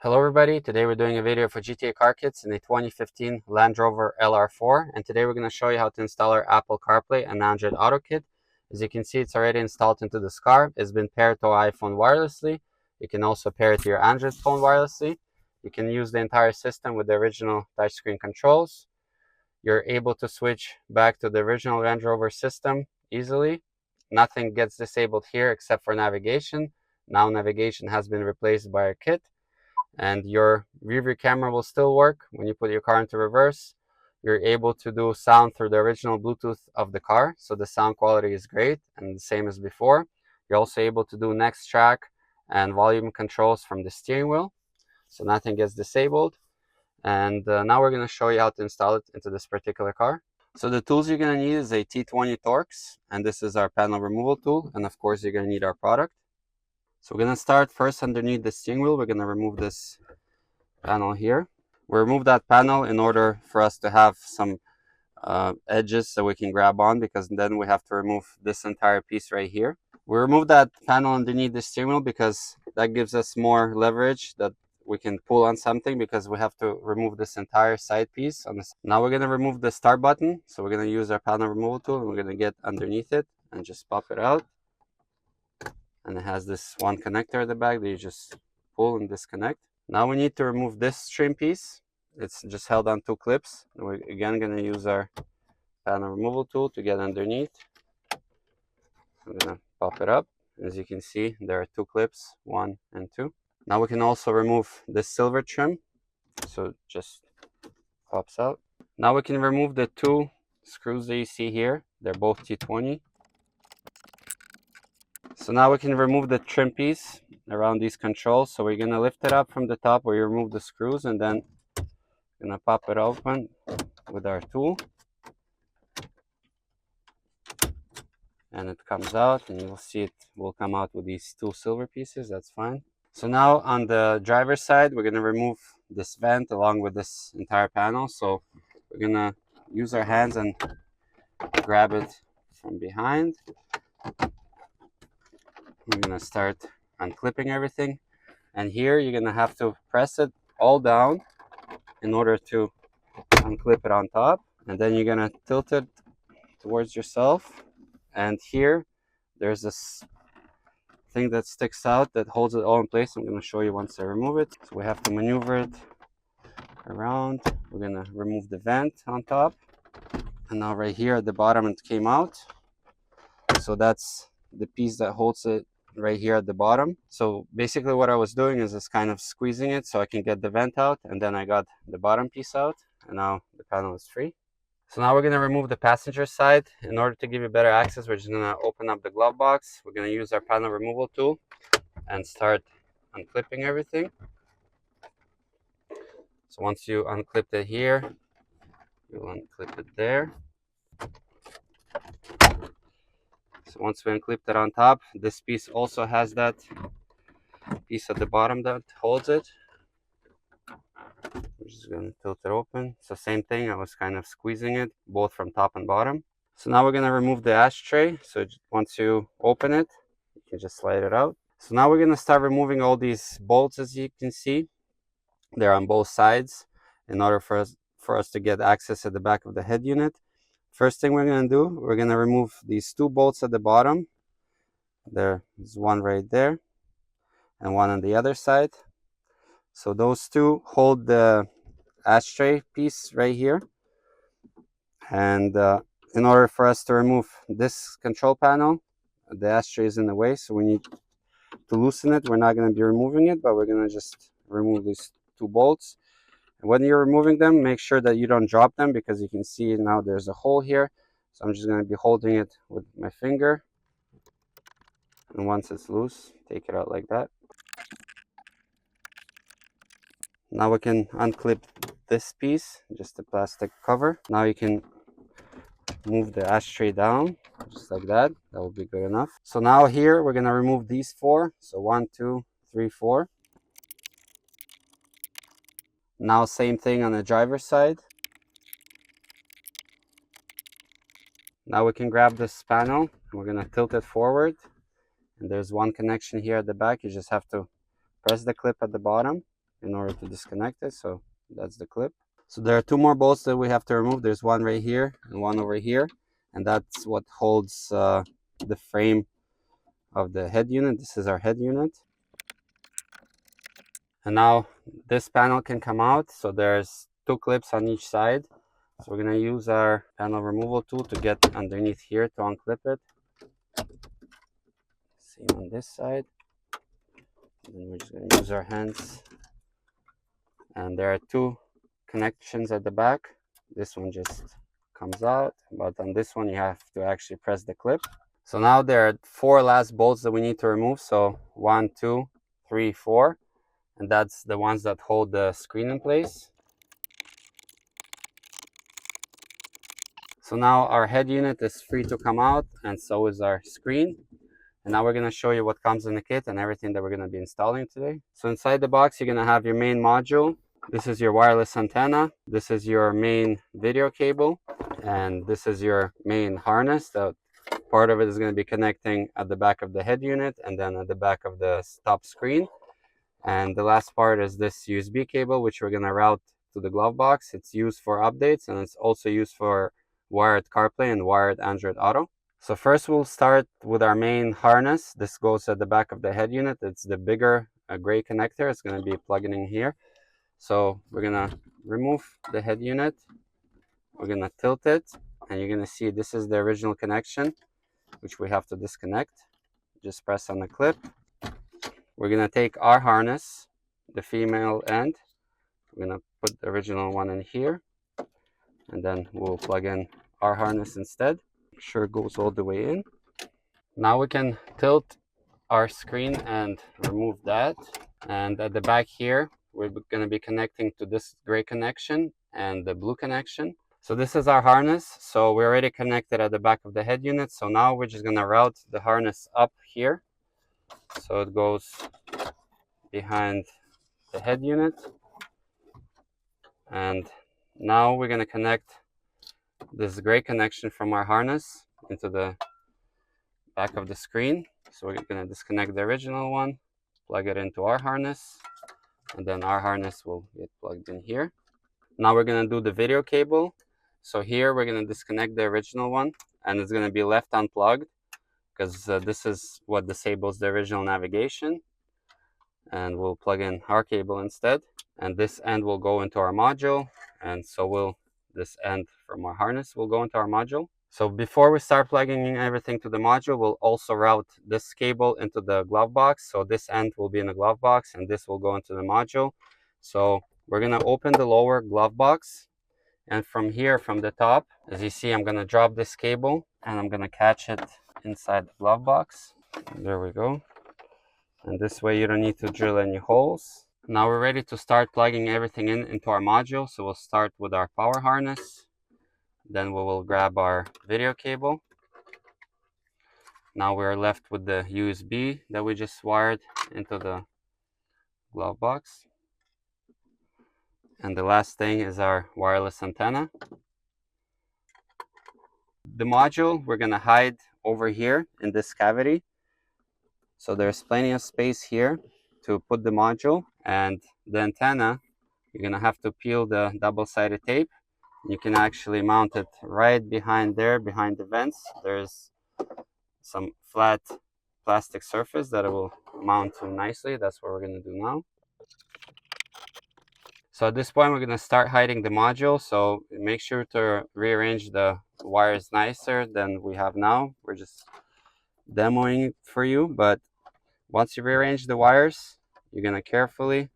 Hello everybody, today we're doing a video for GTA Car Kits in a 2015 Land Rover LR4, and today we're going to show you how to install our Apple CarPlay and Android Auto kit. As you can see, it's already installed into this car. It's been paired to our iPhone wirelessly. You can also pair it to your Android phone wirelessly. You can use the entire system with the original touchscreen controls. You're able to switch back to the original Land Rover system easily. Nothing gets disabled here except for navigation. Now navigation has been replaced by a kit. And your rear view camera will still work when you put your car into reverse. You're able to do sound through the original Bluetooth of the car, so the sound quality is great and the same as before. You're also able to do next track and volume controls from the steering wheel, so nothing gets disabled. And now we're going to show you how to install it into this particular car. So the tools you're going to need is a T20 Torx, and this is our panel removal tool, and of course you're going to need our product. So we're going to start first underneath the steering wheel. We're going to remove this panel here. We remove that panel in order for us to have some edges so we can grab on, because then we have to remove this entire piece right here. We remove that panel underneath the steering wheel because that gives us more leverage that we can pull on something, because we have to remove this entire side piece. Now we're going to remove the start button. So we're going to use our panel removal tool and we're going to get underneath it and just pop it out. And it has this one connector at the back that you just pull and disconnect. Now we need to remove this trim piece. It's just held on two clips. We're again going to use our panel removal tool to get underneath. I'm going to pop it up. As you can see, there are two clips, 1 and 2. Now we can also remove this silver trim. So it just pops out. Now we can remove the two screws that you see here. They're both T20. So now we can remove the trim piece around these controls. So we're going to lift it up from the top where you remove the screws, and then going to pop it open with our tool. And it comes out, and you'll see it will come out with these two silver pieces. That's fine. So now on the driver's side, we're going to remove this vent along with this entire panel. So we're going to use our hands and grab it from behind. We're going to start unclipping everything, and here you're going to have to press it all down in order to unclip it on top, and then you're going to tilt it towards yourself, and here there's this thing that sticks out that holds it all in place. I'm going to show you once I remove it. So we have to maneuver it around. We're going to remove the vent on top, and now right here at the bottom it came out, so that's the piece that holds it right here at the bottom. So basically what I was doing is just kind of squeezing it so I can get the vent out, and then I got the bottom piece out, and now the panel is free. So now we're going to remove the passenger side. In order to give you better access, we're just going to open up the glove box. We're going to use our panel removal tool and start unclipping everything. So once you unclip it here, you'll unclip it there. So once we unclipped it on top, this piece also has that piece at the bottom that holds it. We're just going to tilt it open. So same thing, I was kind of squeezing it both from top and bottom. So now we're going to remove the ashtray. So once you open it, you can just slide it out. So now we're going to start removing all these bolts. As you can see, they're on both sides in order for us to get access at the back of the head unit. First thing we're going to do, we're going to remove these two bolts at the bottom. There's one right there and one on the other side. So those two hold the ashtray piece right here. And in order for us to remove this control panel, the ashtray is in the way, so we need to loosen it. We're not going to be removing it, but we're going to just remove these two bolts. When you're removing them, make sure that you don't drop them, because you can see now there's a hole here. So I'm just going to be holding it with my finger. And once it's loose, take it out like that. Now we can unclip this piece, just the plastic cover. Now you can move the ashtray down, just like that. That will be good enough. So now here we're going to remove these four. So 1, 2, 3, 4. Now same thing on the driver's side. Now we can grab this panel and we're going to tilt it forward. And there's one connection here at the back. You just have to press the clip at the bottom in order to disconnect it. So that's the clip. So there are two more bolts that we have to remove. There's one right here and one over here, and that's what holds the frame of the head unit. This is our head unit. And now this panel can come out. So there's two clips on each side. So we're going to use our panel removal tool to get underneath here to unclip it. Same on this side. And then we're just going to use our hands. And there are two connections at the back. This one just comes out, but on this one you have to actually press the clip. So now there are four last bolts that we need to remove. So 1, 2, 3, 4. And that's the ones that hold the screen in place. So now our head unit is free to come out, and so is our screen. And now we're going to show you what comes in the kit and everything that we're going to be installing today. So inside the box, you're going to have your main module. This is your wireless antenna. This is your main video cable. And this is your main harness. That part of it is going to be connecting at the back of the head unit and then at the back of the top screen. And the last part is this USB cable, which we're going to route to the glove box. It's used for updates, and it's also used for wired CarPlay and wired Android Auto. So first we'll start with our main harness. This goes at the back of the head unit. It's the bigger gray connector. It's going to be plugging in here. So we're going to remove the head unit. We're going to tilt it, and you're going to see this is the original connection, which we have to disconnect. Just press on the clip. We're going to take our harness, the female end. We're going to put the original one in here, and then we'll plug in our harness instead. Make sure it goes all the way in. Now we can tilt our screen and remove that. And at the back here, we're going to be connecting to this gray connection and the blue connection. So this is our harness. So we're already connected at the back of the head unit. So now we're just going to route the harness up here. So it goes behind the head unit. And now we're going to connect this gray connection from our harness into the back of the screen. So we're going to disconnect the original one, plug it into our harness, and then our harness will get plugged in here. Now we're going to do the video cable. So here we're going to disconnect the original one, and it's going to be left unplugged because this is what disables the original navigation. And we'll plug in our cable instead. And this end will go into our module, and so will this end from our harness will go into our module. So before we start plugging in everything to the module, we'll also route this cable into the glove box. So this end will be in the glove box, and this will go into the module. So we're going to open the lower glove box, and from here, from the top, as you see, I'm going to drop this cable, and I'm going to catch it inside the glove box. There we go. And this way you don't need to drill any holes. Now we're ready to start plugging everything into our module. So we'll start with our power harness. Then we will grab our video cable. Now we're left with the USB that we just wired into the glove box. And the last thing is our wireless antenna. The module we're going to hide over here in this cavity. So there's plenty of space here to put the module, and the antenna, you're going to have to peel the double-sided tape. You can actually mount it right behind there, behind the vents. There's some flat plastic surface that it will mount to nicely. That's what we're going to do now. So at this point, we're going to start hiding the module. So make sure to rearrange the wires nicer than we have now. We're just demoing it for you, but once you rearrange the wires, you're going to carefully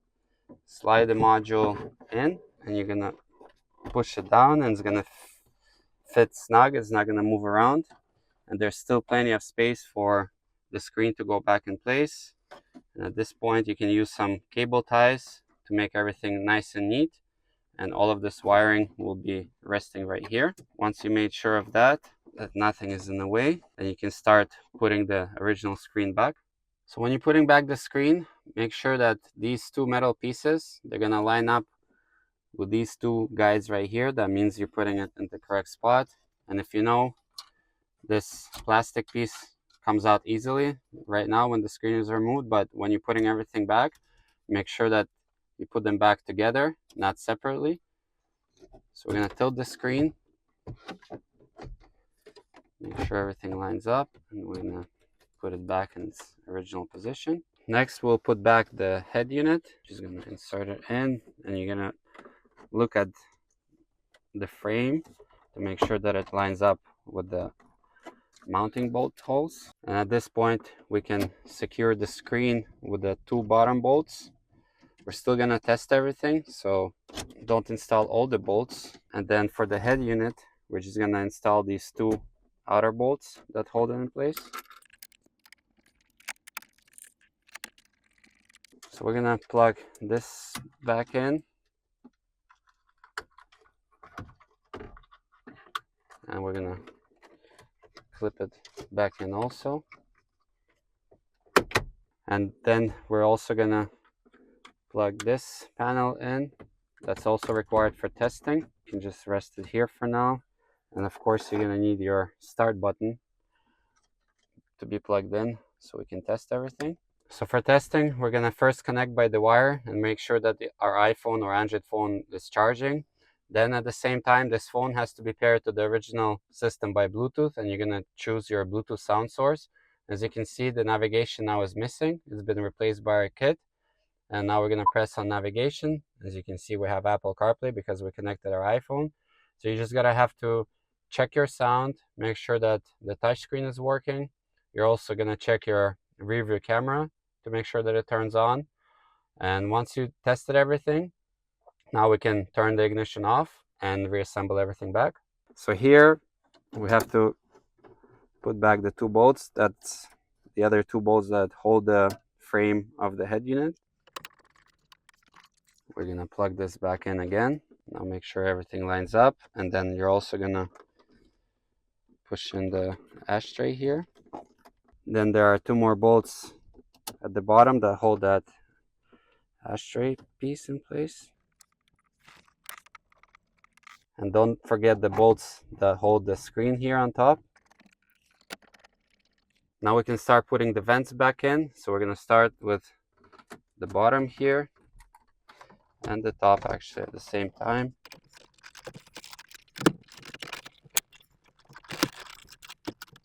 slide the module in, and you're going to push it down, and it's going to fit snug. It's not going to move around, and there's still plenty of space for the screen to go back in place. And at this point, you can use some cable ties to make everything nice and neat, and all of this wiring will be resting right here. Once you made sure of that nothing is in the way, then you can start putting the original screen back. So when you're putting back the screen, make sure that these two metal pieces, they're going to line up with these two guides right here. That means you're putting it in the correct spot. And if you know, this plastic piece comes out easily right now when the screen is removed, but when you're putting everything back, make sure that you put them back together, not separately. So we're going to tilt the screen, make sure everything lines up, and we're going to put it back in its original position. Next, we'll put back the head unit. Just going to insert it in, and you're going to look at the frame to make sure that it lines up with the mounting bolt holes. And at this point, we can secure the screen with the 2 bottom bolts. We're still going to test everything, so don't install all the bolts. And then for the head unit, we're just going to install these 2 outer bolts that hold it in place. So we're going to plug this back in, and we're going to clip it back in also. And then we're also going to plug this panel in. That's also required for testing. You can just rest it here for now. And of course, you're going to need your start button to be plugged in so we can test everything. So for testing, we're going to first connect by the wire and make sure that our iPhone or Android phone is charging. Then at the same time, this phone has to be paired to the original system by Bluetooth, and you're going to choose your Bluetooth sound source. As you can see, the navigation now is missing. It's been replaced by our kit. And now we're going to press on navigation. As you can see, we have Apple CarPlay because we connected our iPhone. So you just got to have to check your sound, make sure that the touchscreen is working. You're also going to check your rear view camera to make sure that it turns on. And once you tested everything, now we can turn the ignition off and reassemble everything back. So here we have to put back the 2 bolts. That's the other 2 bolts that hold the frame of the head unit. We're going to plug this back in again. Now make sure everything lines up, and then you're also going to push in the ashtray here. Then there are 2 more bolts at the bottom that hold that ashtray piece in place. And don't forget the bolts that hold the screen here on top. Now we can start putting the vents back in. So we're going to start with the bottom here and the top actually at the same time.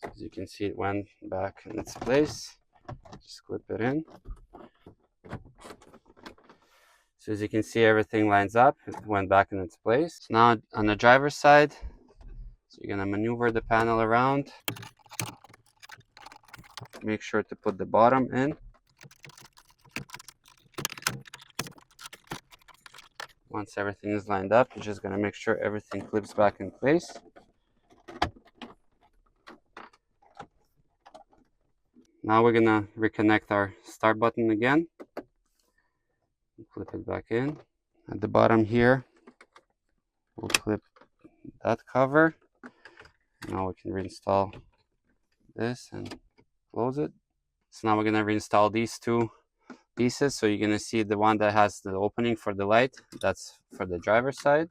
As you can see, it went back in its place. Just clip it in. So as you can see, everything lines up. It went back in its place. So now on the driver's side, so you're going to maneuver the panel around. Make sure to put the bottom in. Once everything is lined up, you're just going to make sure everything clips back in place. Now we're going to reconnect our start button again. Clip it back in. At the bottom here, we'll clip that cover. Now we can reinstall this and close it. So now we're going to reinstall these 2 pieces. So you're going to see the one that has the opening for the light. That's for the driver's side.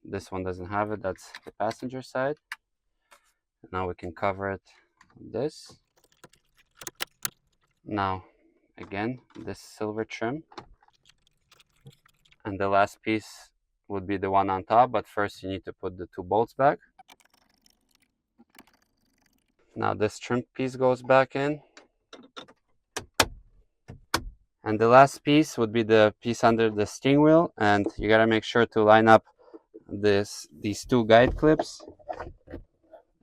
This one doesn't have it. That's the passenger side. Now we can cover it with this. Now, again, this silver trim. And the last piece would be the one on top, but first you need to put the 2 bolts back. Now this trim piece goes back in. And the last piece would be the piece under the steering wheel, and you gotta make sure to line up these 2 guide clips,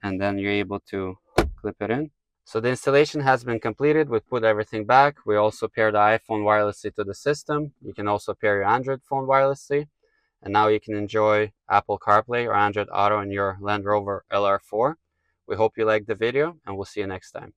and then you're able to clip it in. So the installation has been completed. We put everything back. We also pair the iPhone wirelessly to the system. You can also pair your Android phone wirelessly. And now you can enjoy Apple CarPlay or Android Auto in your Land Rover LR4. We hope you liked the video, and we'll see you next time.